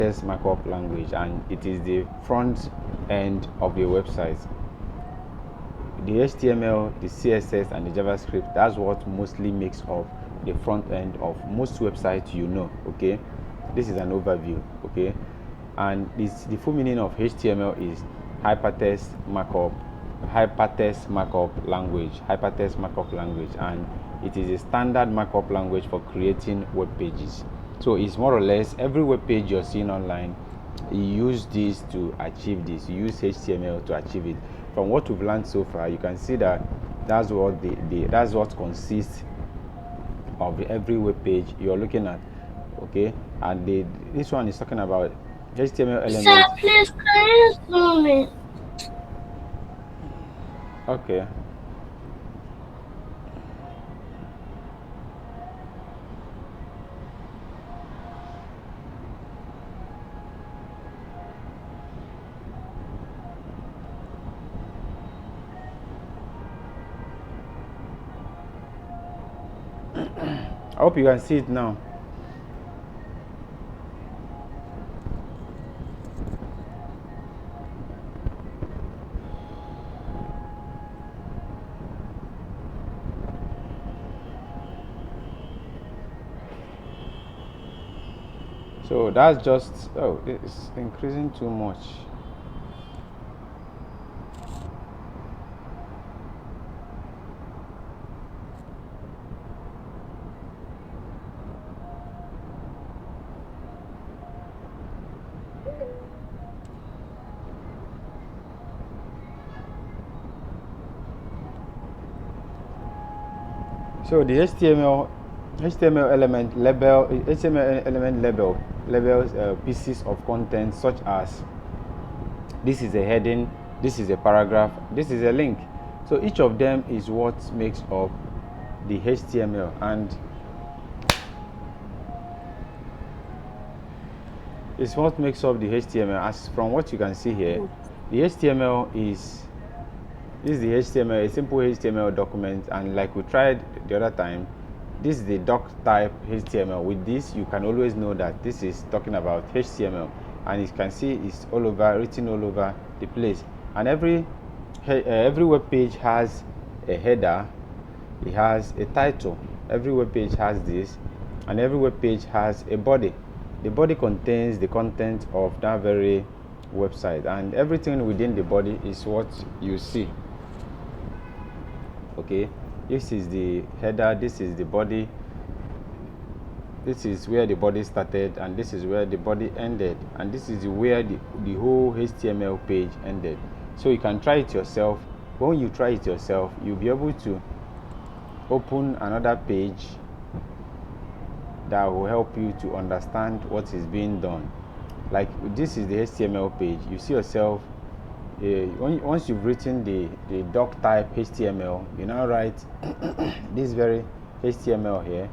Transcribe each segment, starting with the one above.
HyperText Markup Language, and it is the front end of the website. The HTML, the CSS, and the JavaScript, that's what mostly makes up the front end of most websites, okay? This is an overview, okay? And the full meaning of HTML is Hypertext Markup Language, and it is a standard markup language for creating web pages. So it's more or less every web page you're seeing online, you use this to achieve this. You use HTML to achieve it. From what we've learned so far, you can see that that's what that's what consists of every web page you're looking at, okay? And this one is talking about HTML elements. Sir, please can you zoom in? Okay. I hope you can see it now. So that's just, oh, it's increasing too much. So the HTML element labels pieces of content, such as this is a heading, this is a paragraph, this is a link. So each of them is what makes up the HTML, and it's what makes up the HTML. As from what you can see here, the HTML is the HTML, a simple HTML document, and like we tried the other time, this is the doc type HTML. With this, you can always know that this is talking about HTML, and you can see it's all over, written all over the place. And every web page has a header, it has a title. Every web page has this, and every web page has a body. The body contains the content of that very website, and everything within the body is what you see. Okay, this is the header, this is the body, this is where the body started, and this is where the body ended, and this is where the whole HTML page ended. So you can try it yourself. When you try it yourself, you'll be able to open another page that will help you to understand what is being done. Like this is the HTML page. You see yourself, once you've written the doc type HTML, you now write this very HTML here,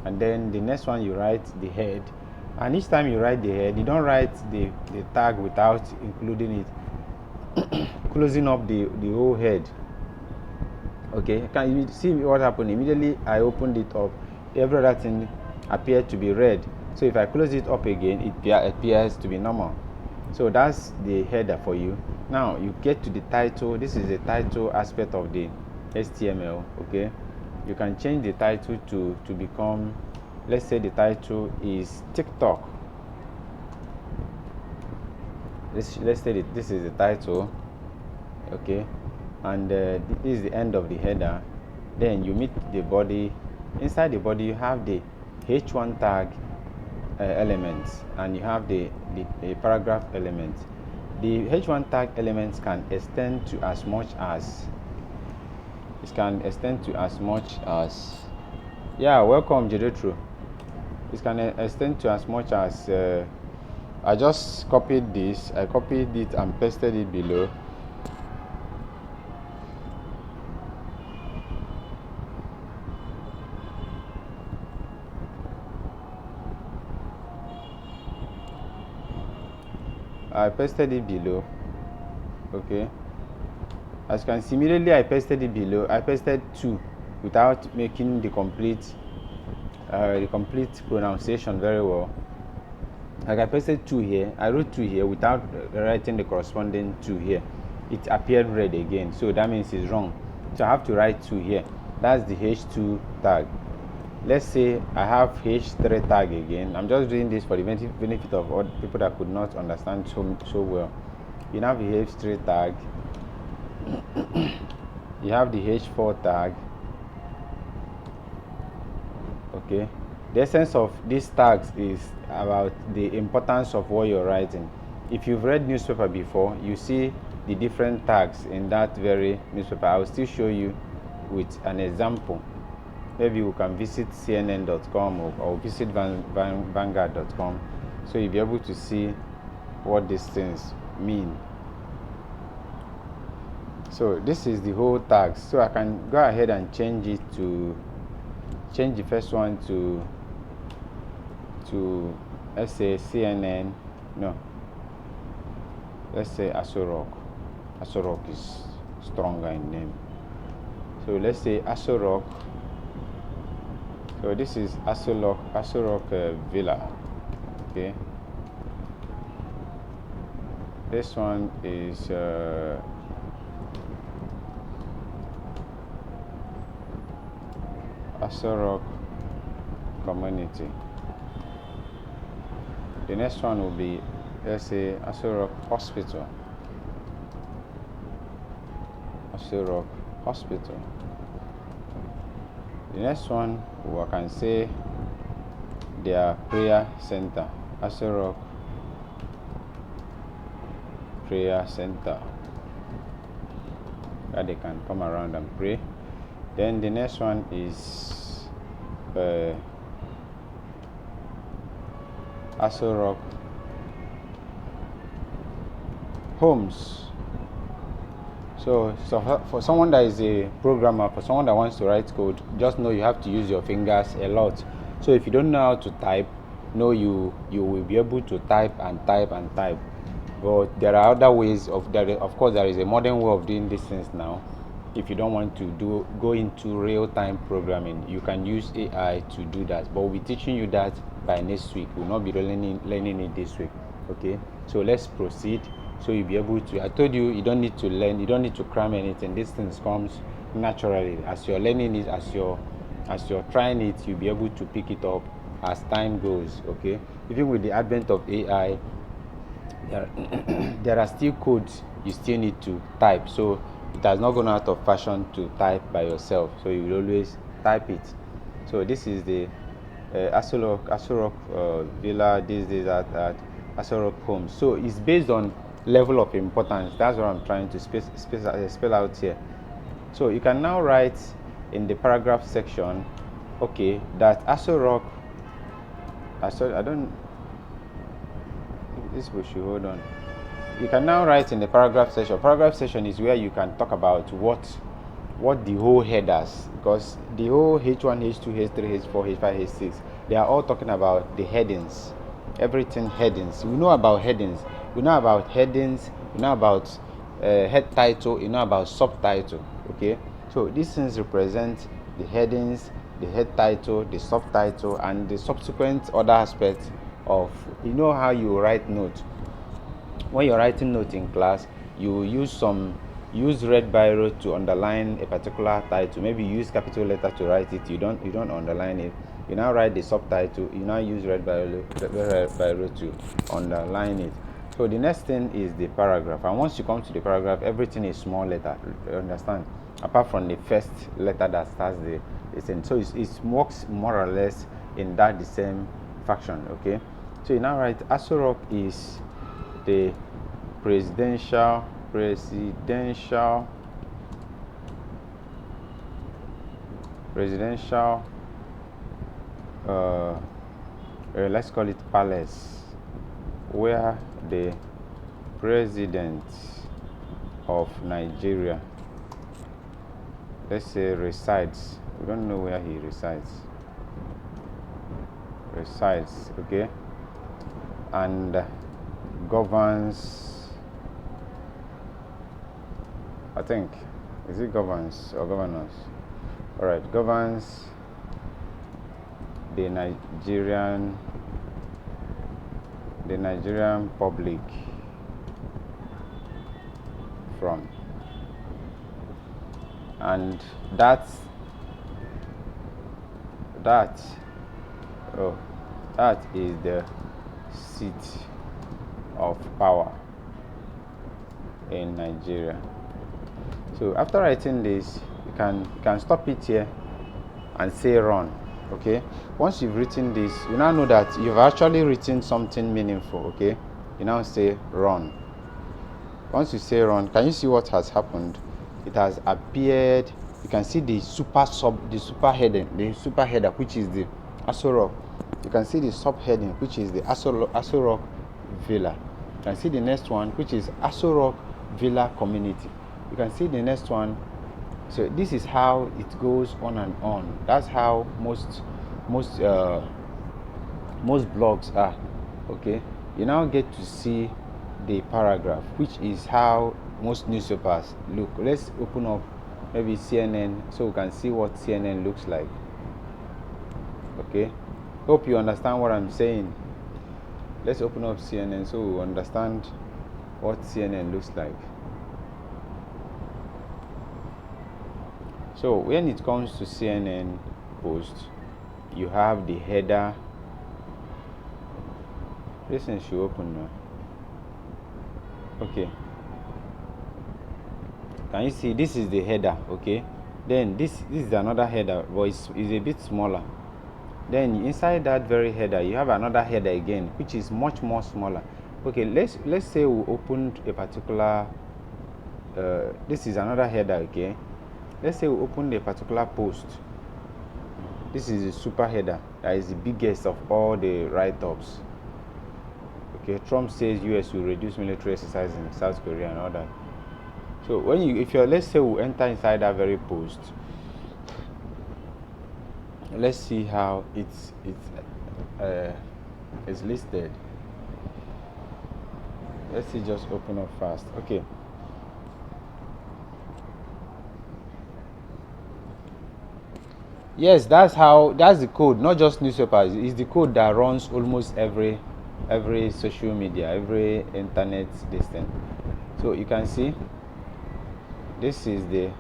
and then the next one you write the head, and each time you write the head, you don't write the tag without including it, closing up the whole head. Okay, can you see what happened? Immediately I opened it up, every other thing appeared to be red. So if I close it up again, it appears to be normal. So that's the header for you. Now you get to the title. This is the title aspect of the HTML. Okay, you can change the title to become, let's say the title is TikTok. Let's say that this is the title. Okay, and this is the end of the header. Then you meet the body. Inside the body you have the h1 tag elements, and you have the paragraph element. The h1 tag elements can extend to as much as yeah, welcome Jedetro. It can extend to as much as I just copied this, I copied it and pasted it below. I pasted it below. Okay, as you can see, immediately I pasted it below. I pasted 2 without making the complete pronunciation very well. Like I pasted 2 here, I wrote 2 here without writing the corresponding 2 here. It appeared red again, so that means it's wrong. So I have to write 2 here. That's the H2 tag. Let's say I have H3 tag again. I'm just doing this for the benefit of all people that could not understand so well. You have the H3 tag, you have the H4 tag. Okay, the essence of these tags is about the importance of what you're writing. If you've read newspaper before, you see the different tags in that very newspaper. I will still show you with an example. Maybe you can visit cnn.com or visit vanguard.com, so you'll be able to see what these things mean. So this is the whole tags. So I can go ahead and change the first one to let's say CNN. No, let's say Aso Rock. Aso Rock is stronger in name. So let's say Aso Rock. So this is Aso Rock Villa. Okay. This one is Aso Rock Community. The next one will be, let's say, Aso Rock Hospital. Aso Rock Hospital. The next one, I can say their prayer center. Aso Rock Prayer Center. That they can come around and pray. Then the next one is Aso Rock Homes. So for someone that is a programmer, for someone that wants to write code, just know you have to use your fingers a lot. So if you don't know how to type, know you will be able to type and type and type. But there are other ways of course there is a modern way of doing these things now. If you don't want to go into real-time programming, you can use AI to do that. But we'll be teaching you that by next week. We'll not be learning it this week. Okay, so let's proceed. So you'll be able to, I told you, you don't need to learn, you don't need to cram anything. These things comes naturally. As you're learning it, as you're trying it, you'll be able to pick it up as time goes. Okay, even with the advent of AI, there are still codes you still need to type. So it has not gone out of fashion to type by yourself. So you will always type it. So this is the Aso Rock Villa. This is at Aso Rock Homes. So it's based on level of importance. That's what I'm trying to spell out here. So you can now write in the paragraph section, okay, that Aso Rock. This we should hold on. You can now write in the paragraph section. Paragraph section is where you can talk about what the whole headers, because the whole H1, H2, H3, H4, H5, H6, they are all talking about the headings. Everything headings. We know about headings. We know about headings. We know about head title. You know about subtitle. Okay. So these things represent the headings, the head title, the subtitle, and the subsequent other aspects of, you know how you write note. When you're writing note in class, you use red biro to underline a particular title. Maybe you use capital letter to write it. You don't underline it. You now write the subtitle. You now use red biro to underline it. So the next thing is the paragraph. And once you come to the paragraph, everything is small letter. You understand? Apart from the first letter that starts the thing. So it works more or less in that the same faction. Okay. So you now write Aso Rock is the presidential let's call it palace, where the president of Nigeria, let's say, resides. We don't know where he resides. Okay, and governs, I think, is it governs or governors? All right, governs the Nigerian the Nigerian public from, and that is the seat of power in Nigeria. So after writing this, you can stop it here and say run. Okay, once you've written this, you now know that you've actually written something meaningful. Okay, you now say run. Once you say run, can you see what has happened? It has appeared. You can see the super heading, which is the Aso Rock. You can see the subheading, which is the Aso Rock Villa. You can see the next one, which is Aso Rock Villa Community. You can see the next one. So this is how it goes on and on. That's how most blogs are. Okay, you now get to see the paragraph, which is how most newspapers look. Let's open up maybe CNN so we can see what CNN looks like. Okay, hope you understand what I'm saying. Let's open up CNN so we understand what CNN looks like. So when it comes to CNN post, you have the header. This thing should open now. Okay, can you see this is the header? Okay, then this is another header, but it's a bit smaller. Then inside that very header you have another header again, which is much more smaller. Okay, let's say we opened a particular this is another header. Okay, let's say we opened a particular post. This is a super header that is the biggest of all the write-ups. Okay, Trump says US will reduce military exercise in South Korea and all that. So let's say we enter inside that very post, let's see how it's listed. Let's see, just open up fast. Okay, yes, that's the code, not just newspapers. It's the code that runs almost every social media, every internet thing. So you can see this is the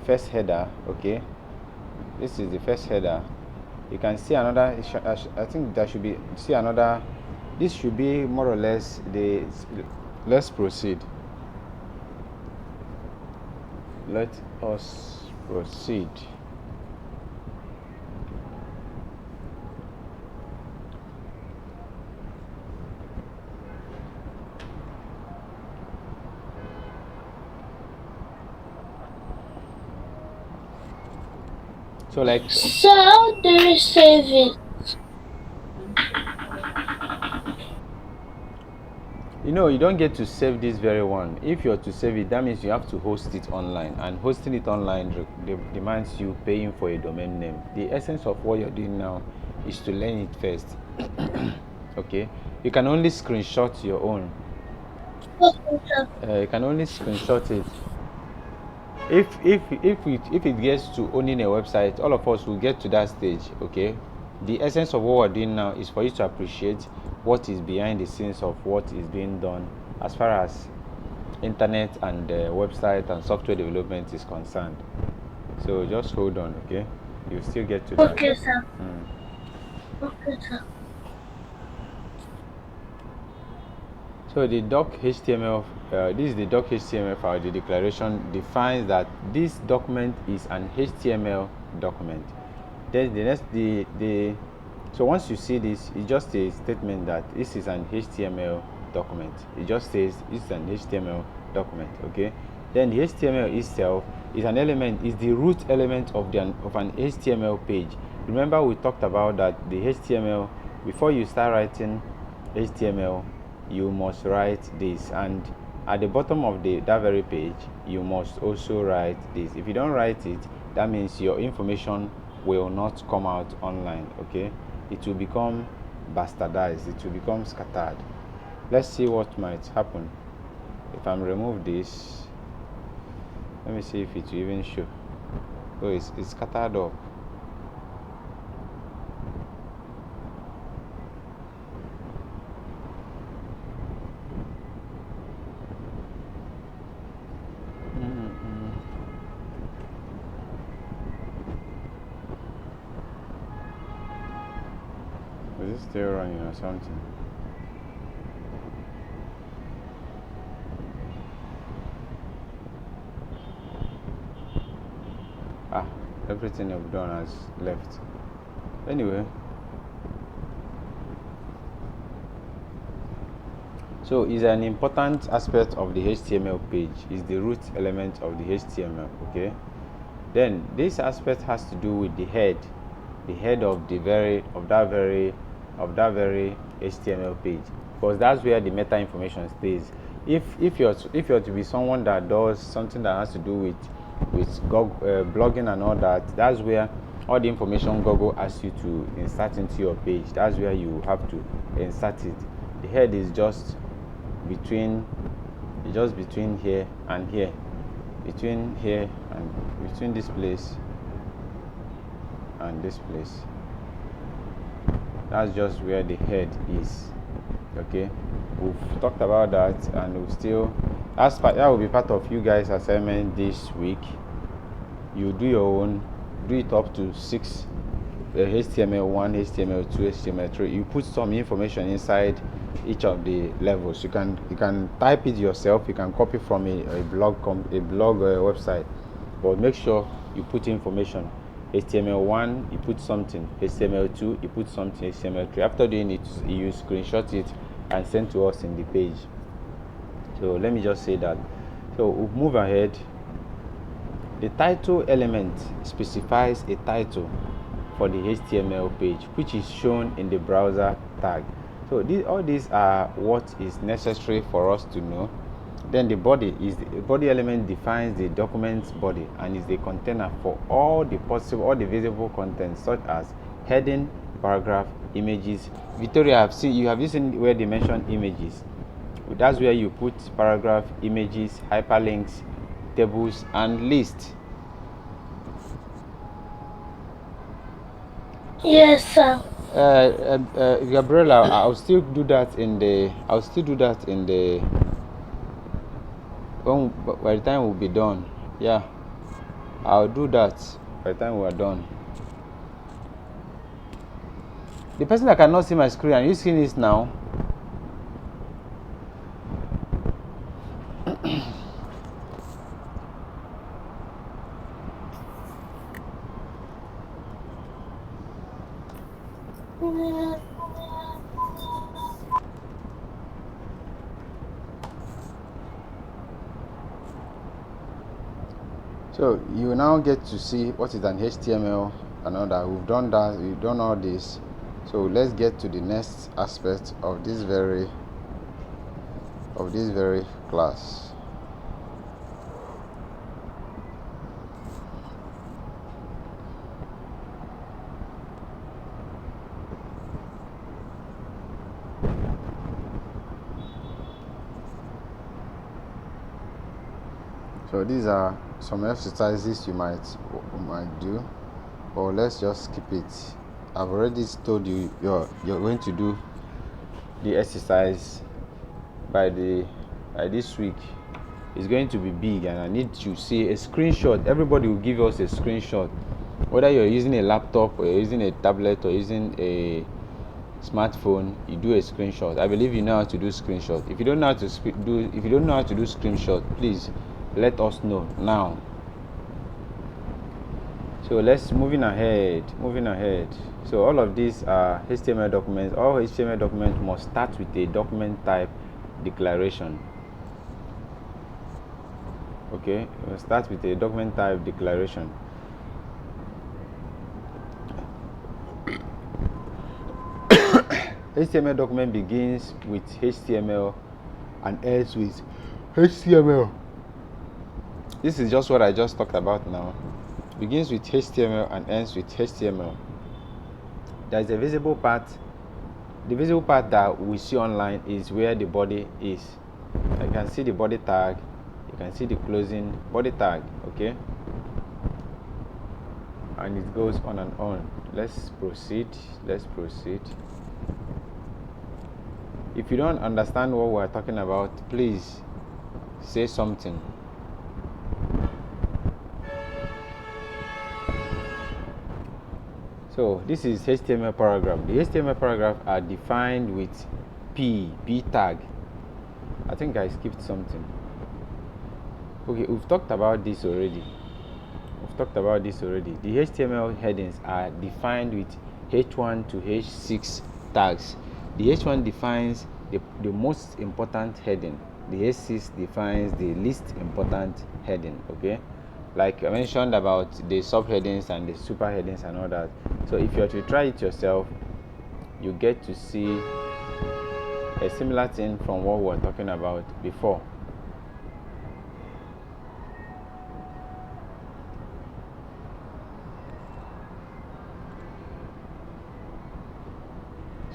first header. Okay, this is the first header. You can see another. I think there should be another. This should be more or less the. Let's proceed. Let us proceed. So how do you save it? You don't get to save this very one. If you're to save it, that means you have to host it online, and hosting it online demands you paying for a domain name. The essence of what you're doing now is to learn it first. Okay, you can only screenshot your own. You can only screenshot it. If it gets to owning a website, all of us will get to that stage. Okay, the essence of what we're doing now is for you to appreciate what is behind the scenes of what is being done as far as internet and website and software development is concerned. So just hold on. Okay, you still get to that. Okay, sir. Okay, sir. So the doc HTML, this is the doc HTML file. The declaration defines that this document is an HTML document. Then so once you see this, it's just a statement that this is an HTML document. It just says it's an HTML document. Okay. Then the HTML itself is an element, is the root element of an HTML page. Remember we talked about that the HTML, before you start writing HTML, you must write this, and at the bottom of that very page you must also write this. If you don't write it, that means your information will not come out online. Okay, it will become bastardized, it will become scattered. Let's see what might happen if I remove this. Let me see if it will even show. Oh, it's scattered up. Is it still running or something? Everything I've done has left. Anyway, so is an important aspect of the HTML page, is the root element of the HTML. Okay, then this aspect has to do with the head of that very HTML page, because that's where the meta information stays. If you're to be someone that does something that has to do with Google, blogging and all that, that's where all the information Google asks you to insert into your page, that's where you have to insert it. The head is just between here and here, between here and between this place and this place. That's just where the head is. Okay, we've talked about that, and we'll still, that will be part of you guys' assignment this week. You do your own, do it up to 6 HTML1, HTML2, HTML3. You put some information inside each of the levels. You can type it yourself, you can copy from a blog website, but make sure you put information. HTML1, you put something. HTML2, you put something. HTML3. After doing it, you screenshot it and send to us in the page. So let me just say that. So we'll move ahead. The title element specifies a title for the HTML page, which is shown in the browser tag. So all these are what is necessary for us to know. Then the body element defines the document's body and is the container for all the visible content, such as heading, paragraph, images. Victoria, you have seen where they mention images. That's where you put paragraph, images, hyperlinks, tables, and lists. Yes, sir. Gabriela, I'll still do that in the by the time we'll be done. Yeah, I'll do that by the time we're done. The person that cannot see my screen, are you seeing this now? So you now get to see what is an HTML and all that. We've done that, we've done all this. So let's get to the next aspect of this very class. So these are some exercises you might do, or let's just skip it. I've already told you you're going to do the exercise by this week. It's going to be big, and I need to see a screenshot. Everybody will give us a screenshot, whether you're using a laptop or you're using a tablet or using a smartphone. You do a screenshot. I believe you know how to do screenshot. If you don't know how to do screenshot, please let us know now. So let's moving ahead. So all of these are HTML documents. All HTML documents must start with a document type declaration. Okay, we'll start with a document type declaration. HTML document begins with HTML and ends with HTML. This is just what I just talked about now. Begins with HTML and ends with HTML. There is a visible part. The visible part that we see online is where the body is. You can see the body tag. You can see the closing body tag. Okay, and it goes on and on. Let's proceed. If you don't understand what we're talking about, please say something. So this is HTML paragraph. The HTML paragraph are defined with p tag. I think I skipped something. Okay, we've talked about this already. The HTML headings are defined with h1 to h6 tags. The h1 defines the most important heading. The h6 defines the least important heading. Okay, like I mentioned about the subheadings and the superheadings and all that. So if you are to try it yourself, you get to see a similar thing from what we were talking about before.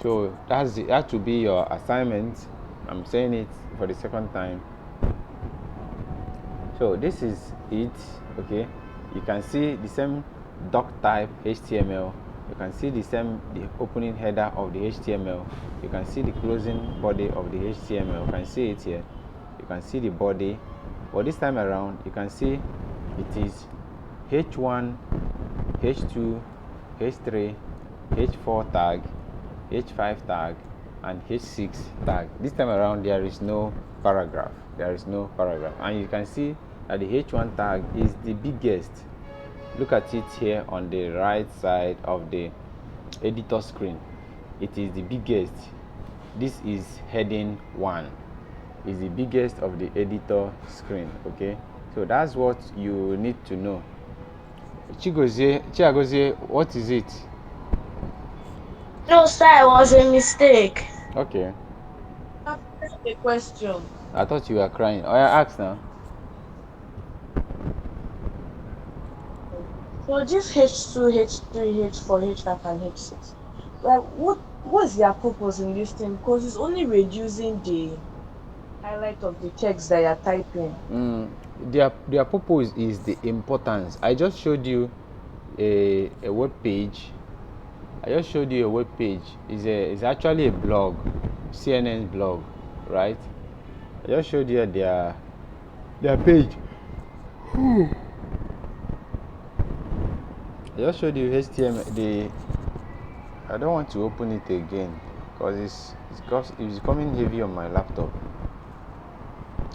So that will be your assignment. I'm saying it for the second time. So this is it. Okay, you can see the same doc type HTML. You can see the opening header of the HTML. You can see the closing body of the HTML. You can see it here. You can see the body. But this time around, you can see it is h1, h2, h3, h4 tag, h5 tag, and h6 tag. This time around, there is no paragraph. And you can see that the h1 tag is the biggest. Look at it here on the right side of the editor screen. It is the biggest. This is heading 1. Is the biggest of the editor screen. Okay, so that's what you need to know. Chiagozie, what is it? No, sir, it was a mistake. Okay. That's a question. I thought you were crying. Oh, I asked now. So this H2, H3, H4, H5, and H6. Like what's their purpose in this thing? Because it's only reducing the highlight of the text that you're typing. Their purpose is the importance. I just showed you a web page. It's actually a blog, CNN's blog, right? I just showed you their page. I just showed you HTML. I don't want to open it again because it's coming heavy on my laptop.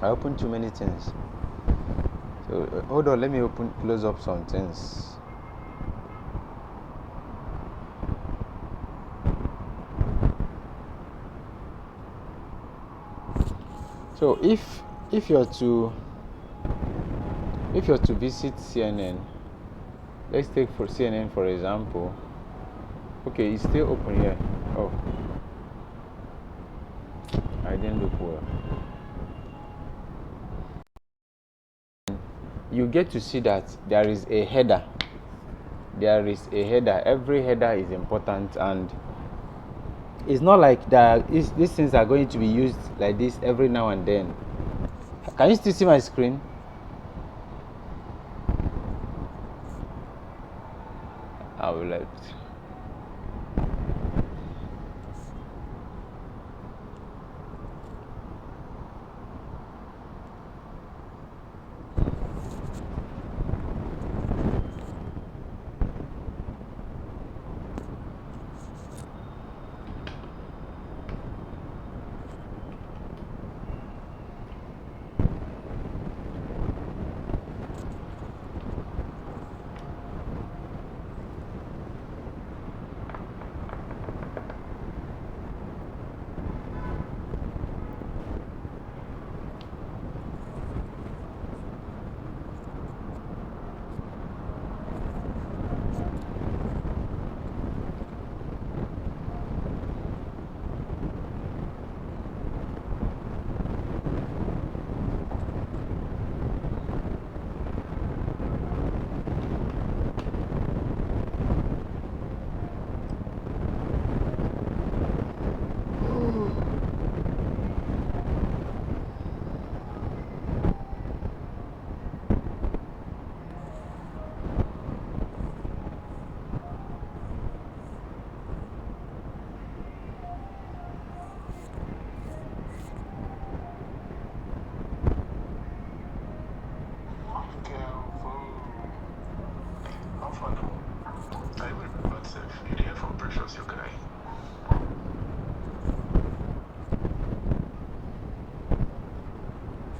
I opened too many things. So hold on, let me close up some things. So if you're to visit CNN, let's take for CNN for example. Okay, it's still open here. Oh, I didn't look well. You get to see that there is a header. Every header is important, and it's not like that these things are going to be used like this every now and then. Can you still see my screen? I will let.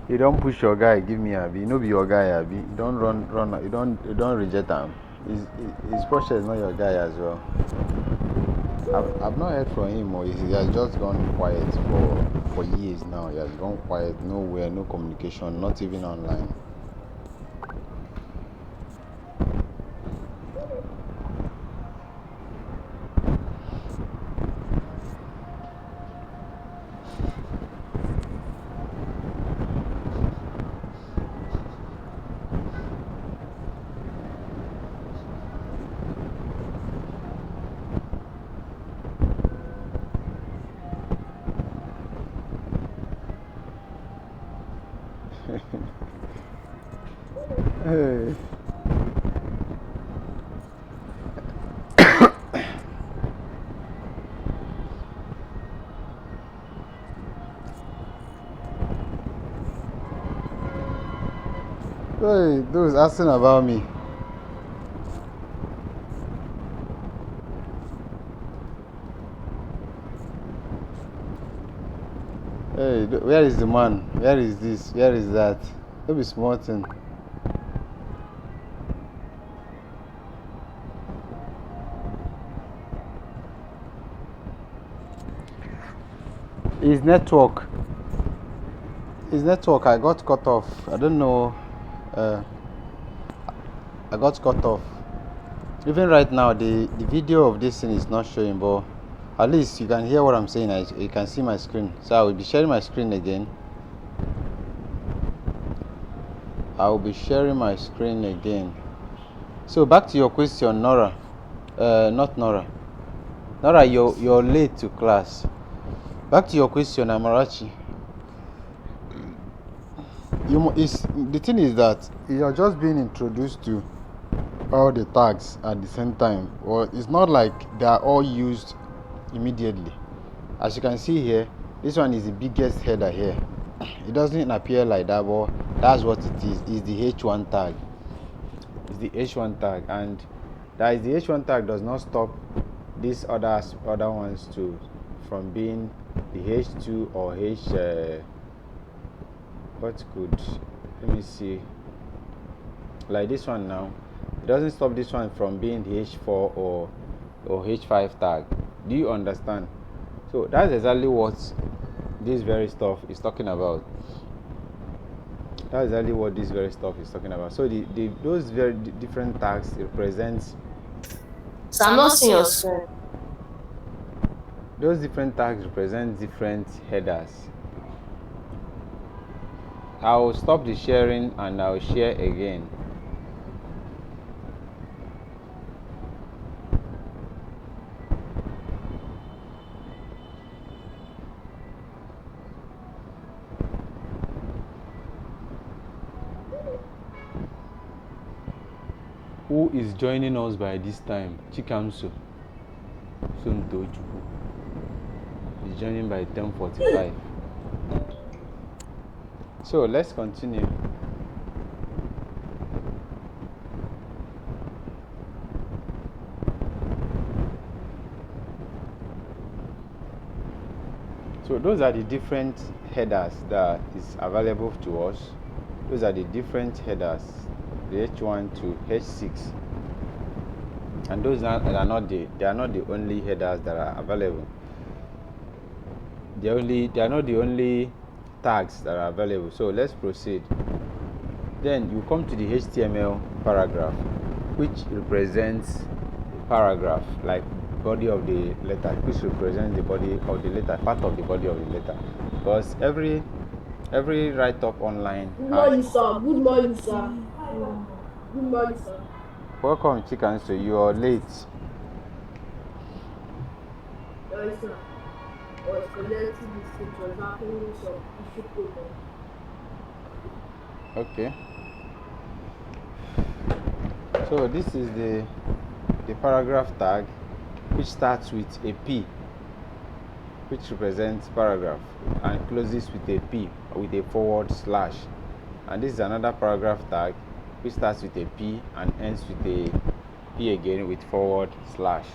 You don't push your guy, give me Abi. You know be your guy, Abi. You don't run, you don't reject him. His Porsche is not your guy as well. I've not heard from him, or he has just gone quiet for years now. He has gone quiet, nowhere, no communication, not even online. Hey. Hey, those asking about me. Hey, where is the man? Where is this? Where is that? Don't be small thing. His network. I got cut off. I don't know. I got cut off. Even right now, the video of this thing is not showing, but at least you can hear what I'm saying. You can see my screen. So I will be sharing my screen again. So back to your question, Nora. Not Nora. Nora, you're late to class. Back to your question, Amarachi. The thing is that you're just being introduced to all the tags at the same time. Or it's not like they are all used immediately. As you can see here, this one is the biggest header here. It doesn't appear like that, but that's what it is. It's the H1 tag. It's the H1 tag, and that is the H1 tag does not stop these other ones too from being the H2 or let me see, like this one now. It doesn't stop this one from being the H4 or H5 tag. Do you understand? So that's exactly what this very stuff is talking about. That's exactly what this very stuff is talking about. So those very different tags represent. So I'm not seeing your screen. Those different tags represent different headers. I'll stop the sharing and I'll share again. Who is joining us by this time? Chikamso Suntochukwu is joining by 10:45. So let's continue. So those are the different headers that is available to us. Those are the different headers, the H1 to H6, and those are not the only headers that are available. They are not the only tags that are available. So let's proceed. Then you come to the HTML paragraph, which represents a paragraph, like body of the letter, which represents the body of the letter, part of the body of the letter. Because every write-up online. Good morning, sir. Good morning, sir. Good morning, sir. Welcome, Chicken. So you are late. Yes, sir. I was collecting this thing was happening, so you should go there. Okay. So this is the paragraph tag, which starts with a P, which represents paragraph, and closes with a P with a forward slash. And this is another paragraph tag, which starts with a P and ends with a P again with forward slash.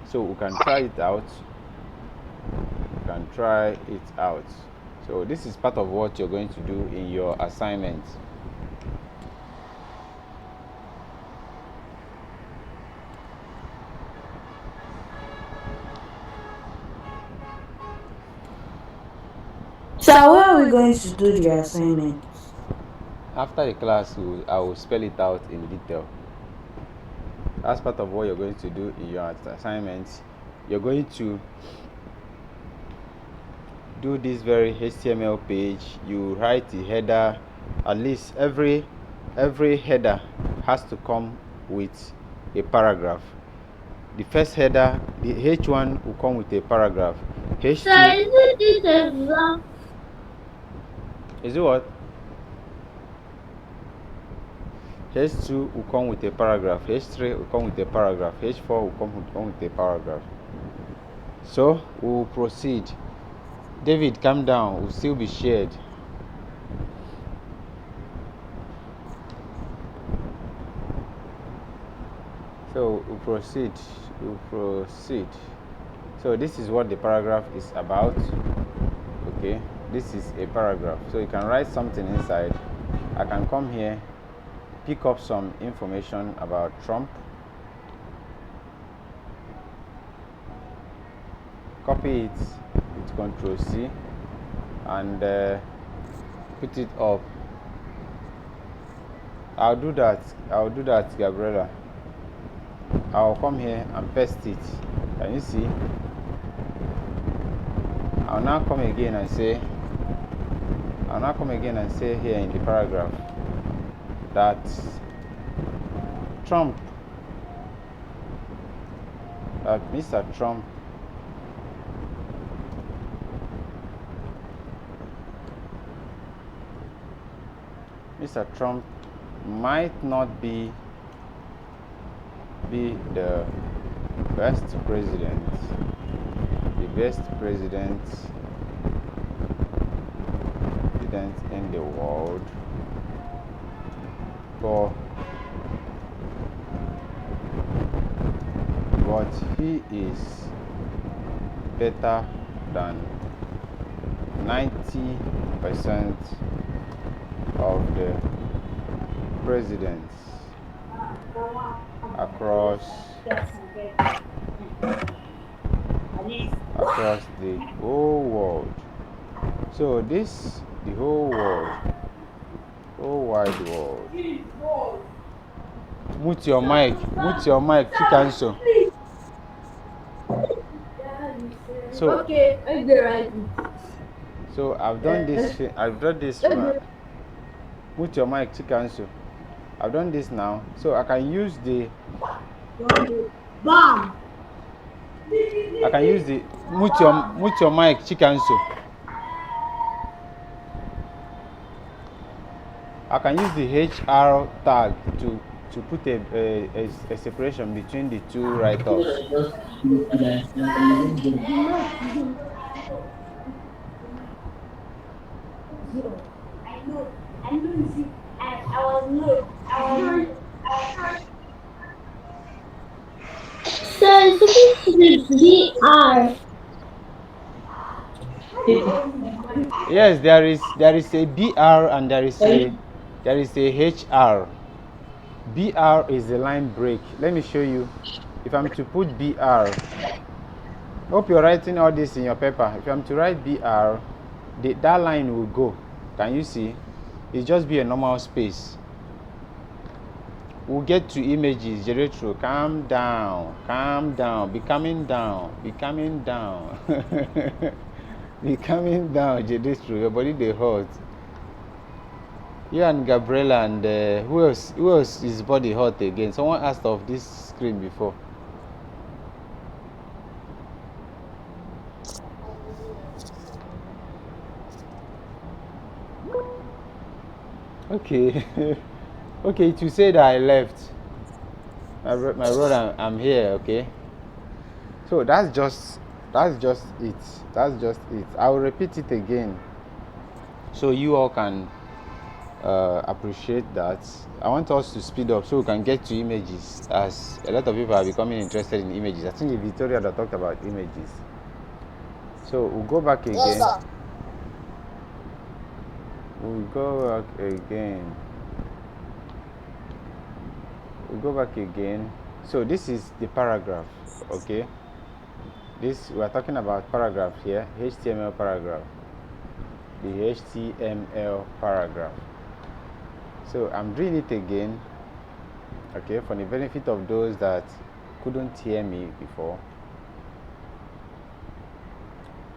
So we can try it out. So this is part of what you're going to do in your assignment. So where are we going to do the assignment? After the class, I will spell it out in detail. That's part of what you're going to do in your assignments. You're going to do this very HTML page. You write the header. At least every header has to come with a paragraph. The first header, the H1 will come with a paragraph. H2. So is it this exam? Is it what? H2 will come with a paragraph. H3 will come with a paragraph. H4 will come with a paragraph. So we'll proceed. David, calm down. Will still be shared. So we'll proceed. So this is what the paragraph is about. Okay, this is a paragraph. So you can write something inside. I can come here, pick up some information about Trump, copy it with Ctrl+C, and put it up. I'll do that, Gabriela. I'll come here and paste it. Can you see? I'll now come again and say here in the paragraph that Mr. Trump might not be the best president in the world, but he is better than 90% of the presidents across the whole world. So this, the whole wide world. Mute your mic, Chikanso. So Okay, I get right. So I've done this. Mute your mic, Chikanso. I've done this now, so I can use the. Bam. I can use the mute your mic, Chikanso. I can use the HR tag to put a separation between the two write-offs. So it's supposed to be BR. Yes, there is a BR and there is a HR. BR is the line break. Let me show you. If I'm to put BR, hope you're writing all this in your paper. If I'm to write BR, that line will go. Can you see? It just be a normal space. We'll get to images. Jeretro, calm down. Be coming down. Be coming down, Jeretro. Your body they hurt. You and Gabriela and who else is body hot again? Someone asked of this screen before. Okay. Okay, to say that I left. My brother, I'm here, okay? So that's just it. I will repeat it again so you all can appreciate that. I want us to speed up so we can get to images, as a lot of people are becoming interested in images. I think it's Victoria that talked about images. So we'll go back again. Yes, sir. we go back again. We go back again. So this is the paragraph, okay? This, we are talking about paragraph here, HTML paragraph. The HTML paragraph. So I'm doing it again, okay, for the benefit of those that couldn't hear me before.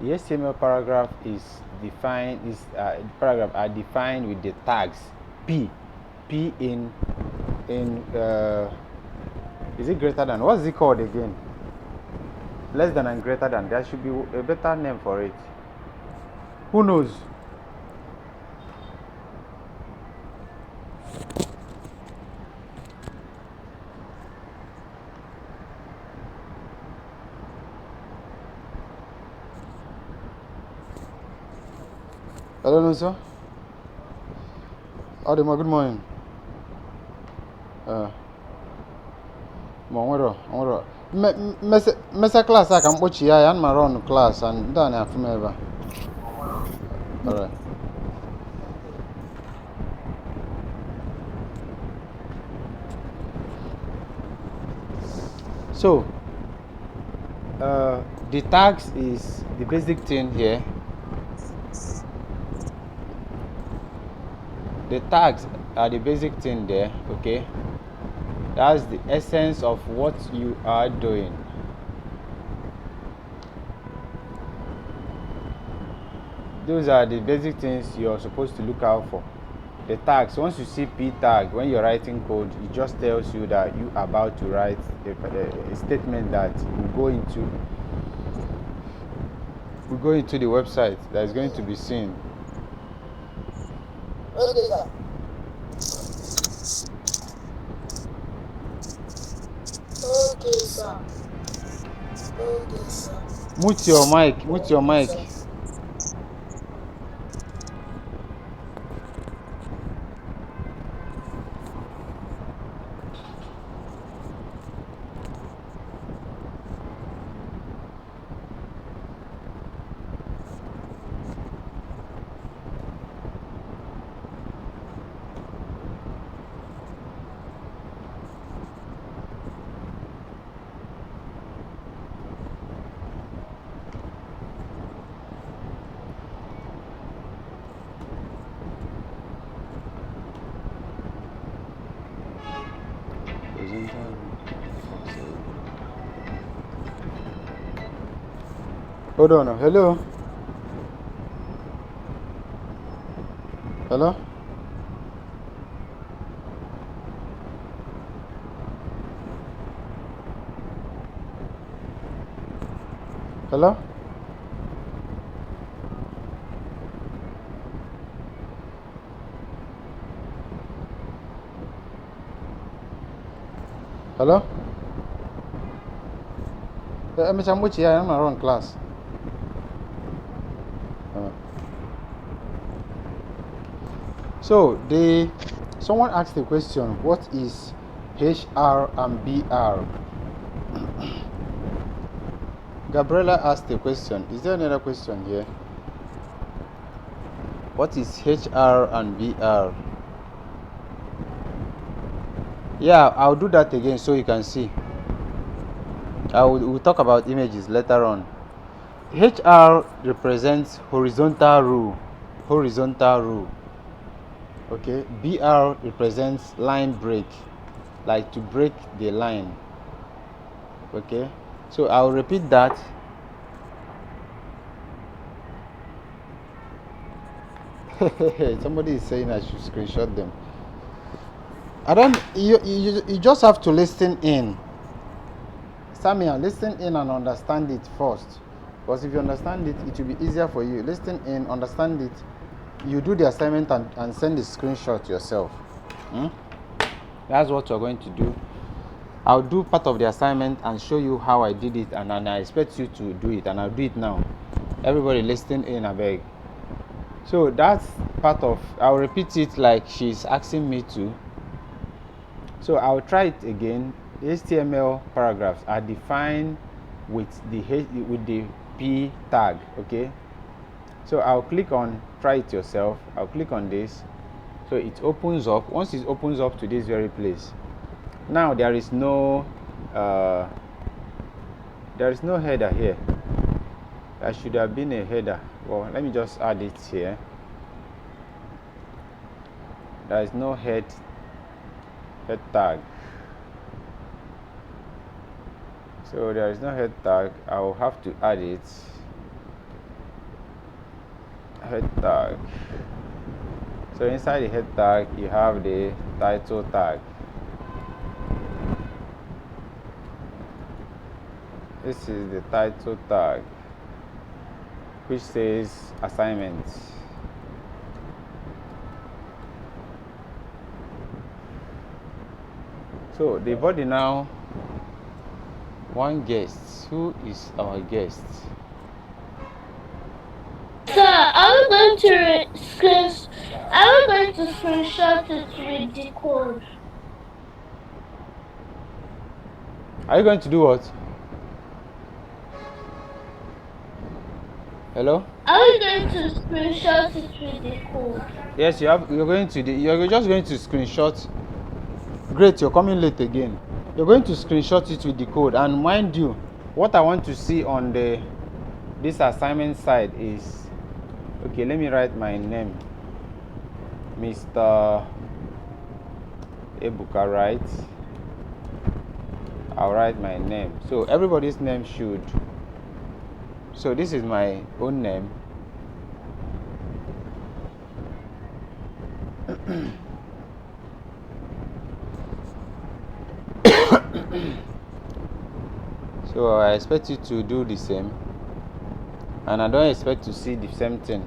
The HTML paragraph is defined, paragraph are defined with the tags P in is it greater than, what's it called again? Less than and greater than. There should be a better name for it. Who knows? I don't know, sir. Adema, good morning. Mongo. Mesa class I can watch here and my run class and done after me ever. Alright. So the tags is the basic thing here. The tags are the basic thing there, okay? That's the essence of what you are doing. Those are the basic things you're supposed to look out for. The tags, once you see P tag, when you're writing code, it just tells you that you are about to write a statement that will go into the website that is going to be seen. Okay, sir. Okay, sir. Okay, sir. Mute your mic. Hold on. Hello. Hello. Hello. Hello. I'm here. I'm around class. So someone asked the question, what is HR and BR? Gabriela asked the question. Is there another question here? What is HR and BR? Yeah, I'll do that again so you can see. We'll talk about images later on. HR represents horizontal rule. Okay, BR represents line break, like to break the line. Okay, so I'll repeat that. Somebody is saying I should screenshot them. You just have to listen in. Samia, listen in and understand it first. Because if you understand it, it will be easier for you. Listen in, understand it. You do the assignment and send the screenshot yourself. That's what you're going to do. I'll do part of the assignment and show you how I did it, and I expect you to do it, and I'll do it now. Everybody listen in, I beg. So that's part of, I'll repeat it like she's asking me to. So I'll try it again. HTML paragraphs are defined with the P tag, okay? So I'll click on try it yourself. I'll click on this, so it opens up. Once it opens up to this very place, now there is no header here. There should have been a header. Well, let me just add it here. There is no head tag. So there is no head tag. I will have to add it. Head tag. So inside the head tag, you have the title tag. This is the title tag, which says assignments. So the body now, one guest. Who is our guest? Sir, I'm going to screenshot it with the code. Are you going to do what? Hello? Are we going to screenshot it with the code? Yes, you're just going to screenshot. Great, you're coming late again. You're going to screenshot it with the code, and mind you, what I want to see on this assignment side is, okay, let me write my name, Mr. Ebuka, right? I'll write my name. So everybody's name should. So this is my own name. So I expect you to do the same, and I don't expect to see the same thing.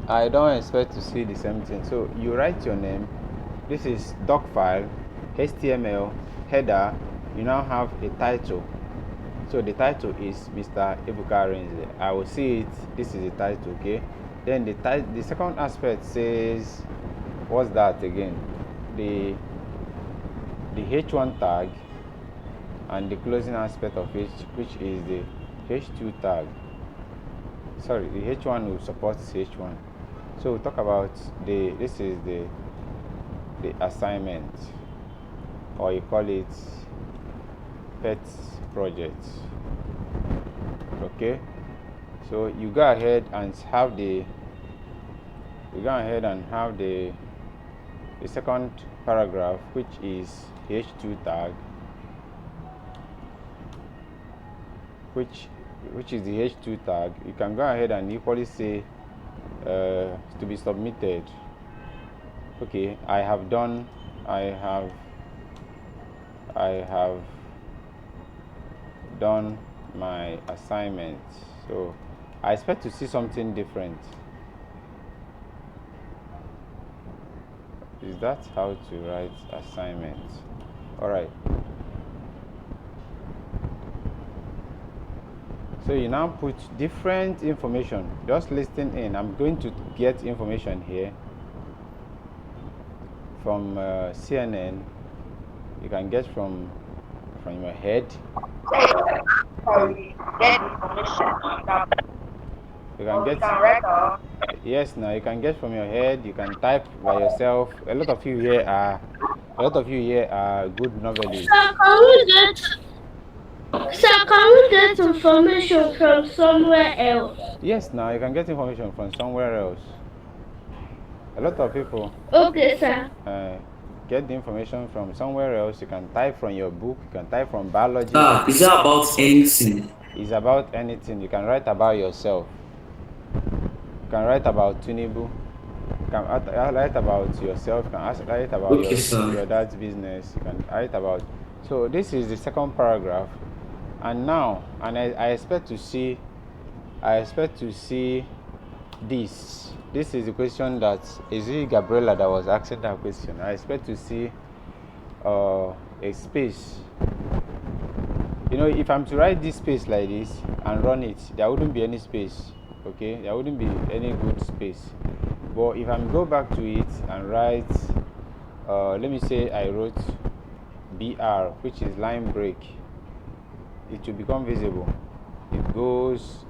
I don't expect to see the same thing. So you write your name. This is doc file, HTML, header. You now have a title. So the title is Mr. Ebuka Renze. I will see it. This is the title, okay? Then the second aspect says, what's that again? The H1 tag and the closing aspect of it, which is the H2 tag. Sorry, the H1 will support H1. So we'll talk about this is the assignment, or you call it pet project. Okay, so you go ahead and have the second paragraph, which is H2 tag, which is the H2 tag. You can go ahead and equally say to be submitted. Okay, I have done my assignment. So I expect to see something different. Is that how to write assignment? All right. So you now put different information. Just listen in. I'm going to get information here from CNN. You can get from your head. You can get. Yes, now you can get from your head. You can type by yourself. A lot of you here are good novelists. Sir, can we get information from somewhere else? Yes, now you can get information from somewhere else. A lot of people. Okay, sir. Get the information from somewhere else. You can type from your book. You can type from biology. Is that about anything? It's about anything. You can write about yourself. You can write about Tunibu. You can write about yourself. You can write about your dad's business. You can write about. So this is the second paragraph, and now, I expect to see this. This is the question that is it Gabriela that was asking that question. I expect to see a space. You know, if I'm to write this space like this and run it, there wouldn't be any space. Okay, there wouldn't be any good space. But if I'm go back to it and write, let me say I wrote BR, which is line break, it will become visible. it goes